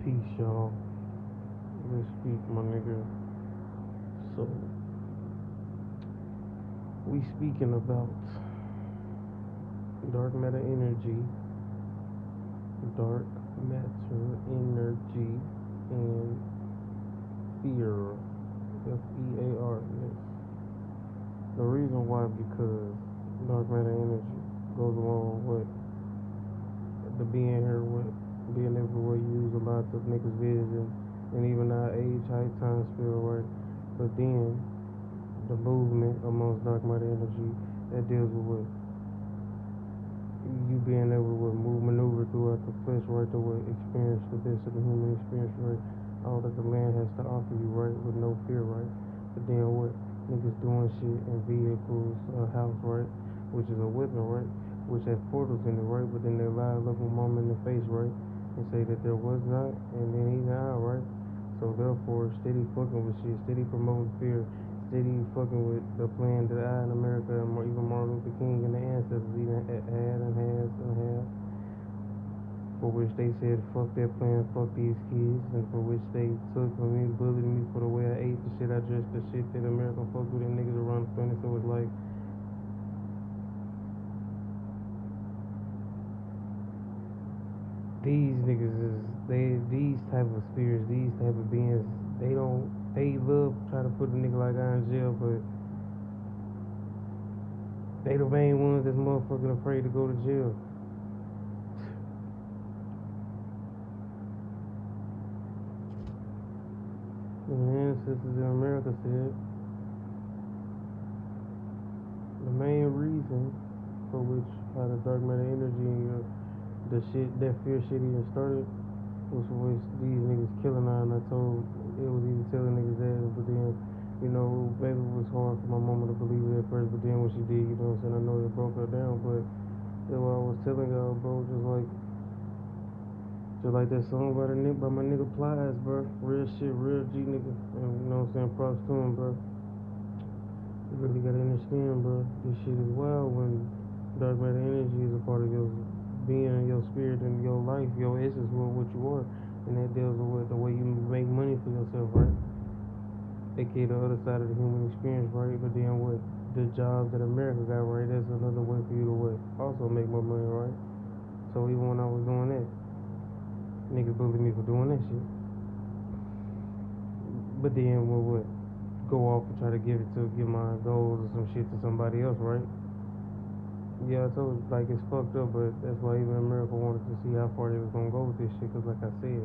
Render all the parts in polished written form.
Peace, y'all. Let's speak, my nigga. So, we speaking about dark matter energy, dark matter energy, and fear. Fear. Yes. The reason why, because dark matter energy goes along with the being here, with being able to use a lot of niggas' vision, and even our age, height, time, spirit, right? But then the movement amongst dark matter energy that deals with you being able to move, maneuver throughout the flesh, right, to experience the best of the human experience, right, all that the land has to offer you, right, with no fear, right. But then what niggas doing shit in vehicles, a house, right, which is a weapon, right, which has portals in it, right, but then they lie, look a mom in the face, right, and say that there was not, and then he's out, right. So therefore, steady fucking with shit, steady promoting fear, steady fucking with the plan that I in America and even Martin Luther King and the ancestors even had and has and have, for which they said fuck that plan, fuck these kids, and for which they took from me, bullied me for the way I ate, the shit I dressed, the shit that America fucked with and niggas around the planet. So it's like these niggas is these type of spirits, these type of beings, they love try to put a nigga like I in jail, but they the main ones that's motherfucking afraid to go to jail. And the ancestors in America said the main reason for which how the dark matter energy and the shit, that fear shit even started was for which these niggas killing her, and I told, it was even telling niggas that, but then, maybe it was hard for my mama to believe it at first, but then when she did, you know what I'm saying, I know it broke her down, but that's what I was telling y'all, bro, just like that song by my nigga Plies, bro. Real shit, real G nigga. And you know what I'm saying? Props to him, bro. You really gotta understand, bro. This shit is wild when dark matter energy is a part of your being and your spirit and your life, your essence, what you are. And that deals with the way you make money for yourself, right? AKA the other side of the human experience, right? But then what? The jobs that America got, right? That's another way for you to what? Also make more money, right? So even when I was doing that, niggas bullied me for doing that shit. But then we'll what? Go off and try to give my goals or some shit to somebody else, right? Yeah, I told you, like, it's fucked up, but that's why even America wanted to see how far they was gonna go with this shit, cause like I said,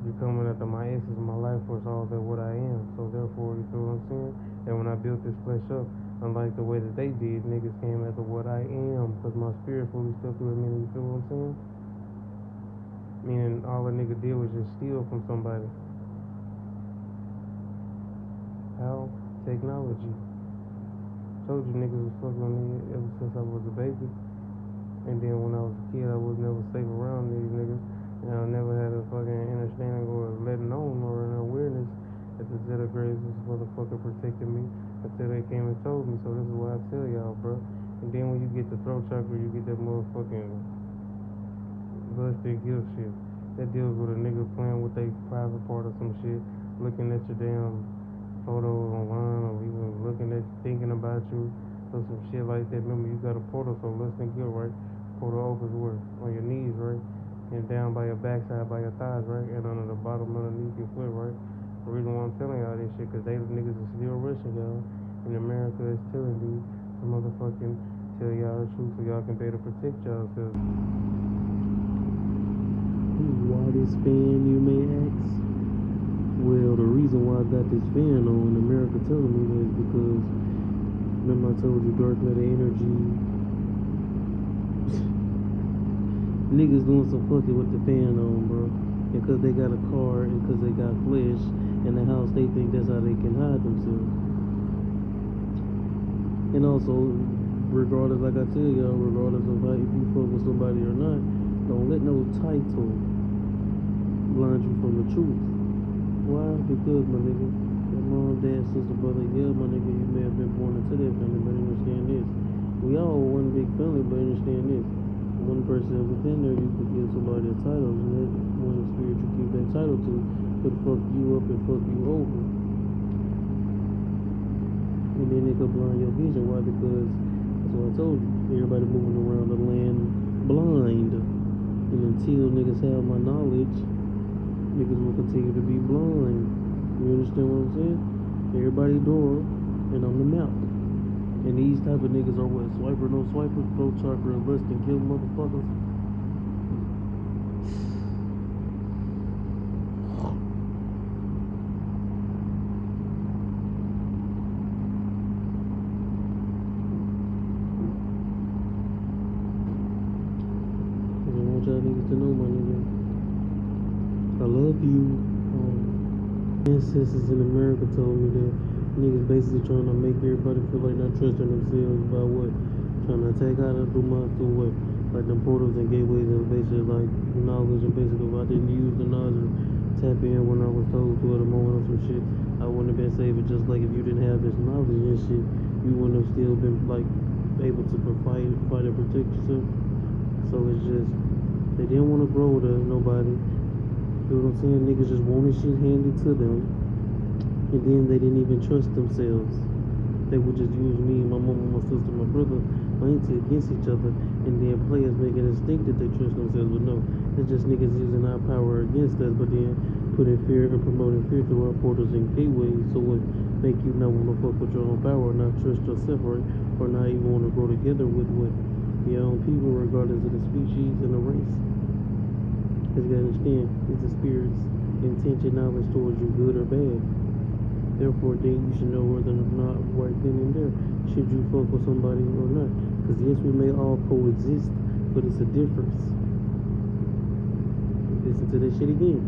you're coming after my essence, my life force, all that what I am. So therefore, you feel what I'm saying? And when I built this flesh up, unlike the way that they did, niggas came after what I am, cause my spirit fully stepped through it, meaning, you feel what I'm saying? Meaning all a nigga did was just steal from somebody. How? Technology. Told you niggas was fucking with me ever since I was a baby. And then when I was a kid, I was never safe around these niggas. And I never had a fucking understanding or letting on or an awareness that the Zeta Graves was motherfucker protecting me until they came and told me. So this is why I tell y'all, bro. And then when you get the throat chakra, you get that motherfucking busted guilt shit. That deals with a nigga playing with their private part or some shit, looking at your damn photos online or even looking at thinking about you or some shit like that. Remember, you got a portal, so less than good, right? Portal opens where? On your knees, right? And down by your backside, by your thighs, right? And under the bottom underneath your foot, right? The reason why I'm telling y'all this shit, cause they niggas is still rushing y'all. And America is telling you to motherfucking tell y'all the truth so y'all can better protect yourselves. Why this fan, you may ask? Well, the reason why I got this fan on, America telling me that, is because remember I told you dark matter energy niggas doing some fucking with the fan on, bro. And cause they got a car and cause they got flesh in the house, they think that's how they can hide themselves. And also, regardless, like I tell y'all, regardless of how if you fuck with somebody or not, don't let no title blind you from the truth. Why? Because, my nigga, your mom, dad, sister, brother, yeah, my nigga, you may have been born into that family, but understand this. We all one big family, but understand this. One person within there, you could give somebody a title, and that one spirit you keep entitled to, but fuck you up and fuck you over. And then they could blind your vision. Why? Because that's what I told you. Everybody moving around the land blind. And until niggas have my knowledge, niggas will continue to be blind. You understand what I'm saying? Everybody door, and I'm the mouth. And these type of niggas are what? Swiper, no swiper, throw chakra, less than kill motherfuckers. I want y'all niggas to know, my nigga, I love you. Ancestors in America told me that niggas basically trying to make everybody feel like not trusting themselves by what? Trying to attack out of the month or what? Like them portals and gateways and basically like knowledge, and basically if I didn't use the knowledge or tap in when I was told to at a moment or some shit, I wouldn't have been saved. But just like if you didn't have this knowledge and shit, you wouldn't have still been like able to fight and protect yourself. So it's just they didn't want to grow to nobody. You know what I'm saying? Niggas just wanted shit handed to them. And then they didn't even trust themselves. They would just use me, my mama, my sister, my brother, my auntie against each other. And then players making it think that they trust themselves. But no, it's just niggas using our power against us. But then putting fear and promoting fear through our portals and gateways. So what make you not want to fuck with your own power, not trust yourself, right? Or not even want to grow together with what? Your own people, regardless of the species and the race. Because you gotta understand, it's the spirit's intention, knowledge towards you, good or bad. Therefore, then you should know whether or not right then and there should you fuck with somebody or not. Because yes, we may all coexist, but it's a difference. Listen to that shit again.